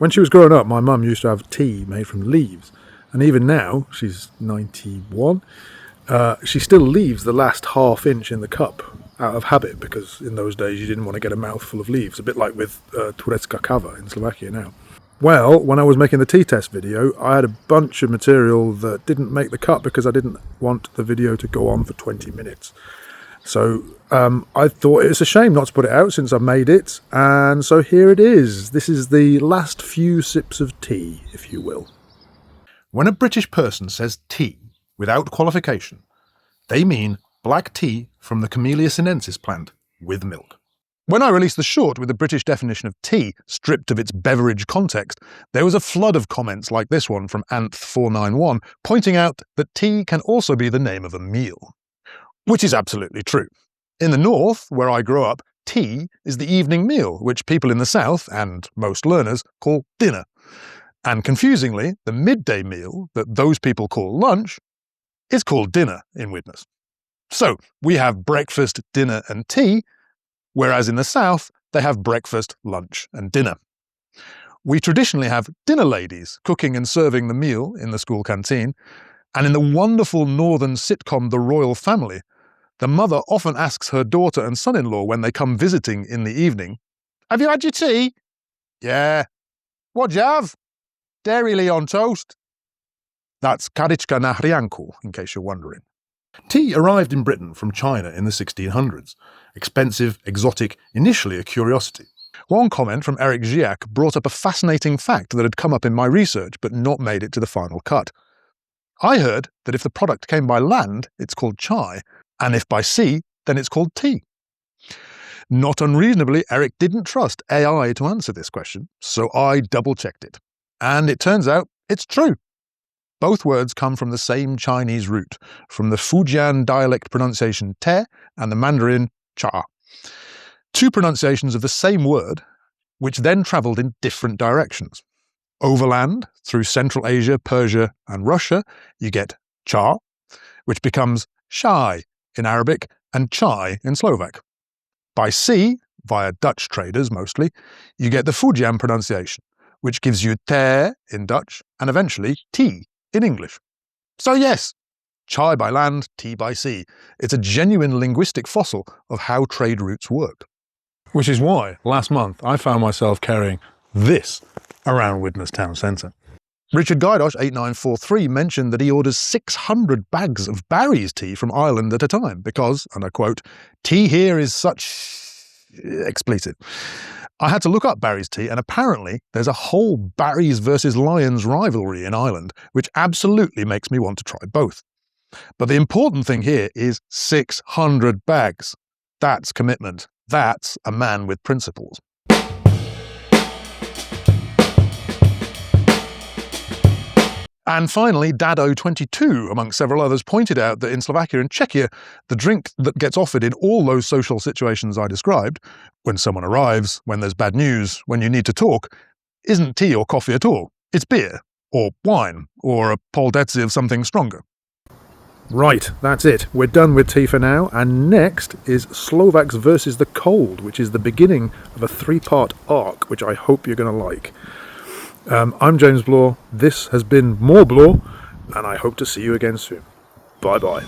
When she was growing up, my mum used to have tea made from leaves. And even now, she's 91, she still leaves the last half inch in the cup out of habit, because in those days you didn't want to get a mouthful of leaves, a bit like with turecka kava in Slovakia now. Well, when I was making the tea test video, I had a bunch of material that didn't make the cut because I didn't want the video to go on for 20 minutes. So I thought it was a shame not to put it out since I made it, and so here it is. This is the last few sips of tea, if you will. When a British person says tea without qualification, they mean black tea from the Camellia sinensis plant with milk. When I released the short with the British definition of tea, stripped of its beverage context, there was a flood of comments like this one from Anth491, pointing out that tea can also be the name of a meal. Which is absolutely true. In the north, where I grew up, tea is the evening meal, which people in the south, and most learners, call dinner. And confusingly, the midday meal that those people call lunch is called dinner in Widnes. So we have breakfast, dinner and tea, whereas in the south they have breakfast, lunch and dinner. We traditionally have dinner ladies cooking and serving the meal in the school canteen, and in the wonderful northern sitcom The Royal Family, the mother often asks her daughter and son-in-law when they come visiting in the evening, "Have you had your tea?" "Yeah." "What'd you have?" "Dairy on toast." That's karička na hrianku, in case you're wondering. Tea arrived in Britain from China in the 1600s. Expensive, exotic, initially a curiosity. One comment from Eric Giac brought up a fascinating fact that had come up in my research but not made it to the final cut. I heard that if the product came by land, it's called chai, and if by sea, then it's called tea. Not unreasonably, Eric didn't trust AI to answer this question, so I double-checked it. And it turns out it's true. Both words come from the same Chinese root, from the Fujian dialect pronunciation te and the Mandarin cha. Two pronunciations of the same word, which then travelled in different directions. Overland, through Central Asia, Persia and Russia, you get cha, which becomes shai in Arabic and chai in Slovak. By sea, via Dutch traders mostly, you get the Fujian pronunciation, which gives you te in Dutch and eventually tea in English. So yes, chai by land, tea by sea. It's a genuine linguistic fossil of how trade routes worked. Which is why, last month, I found myself carrying this around Widnes town centre. Richard Gaidosh, 8943, mentioned that he orders 600 bags of Barry's tea from Ireland at a time because, and I quote, "tea here is such..." expletive. I had to look up Barry's tea, and apparently there's a whole Barry's versus Lions rivalry in Ireland, which absolutely makes me want to try both. But the important thing here is 600 bags. That's commitment. That's a man with principles. And finally, Dado22, amongst several others, pointed out that in Slovakia and Czechia, the drink that gets offered in all those social situations I described, when someone arrives, when there's bad news, when you need to talk, isn't tea or coffee at all. It's beer, or wine, or a poldetsi of something stronger. Right, that's it. We're done with tea for now, and next is Slovaks versus the cold, which is the beginning of a 3-part arc, which I hope you're going to like. I'm James Blore, this has been MoreBlore, and I hope to see you again soon. Bye-bye.